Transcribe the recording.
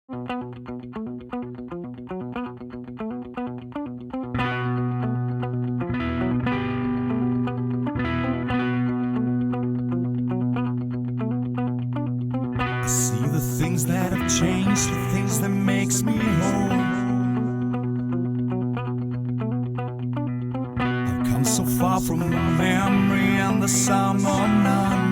I see the things that have changed, the things that makes me whole. I've come so far from the memory and the sum of none.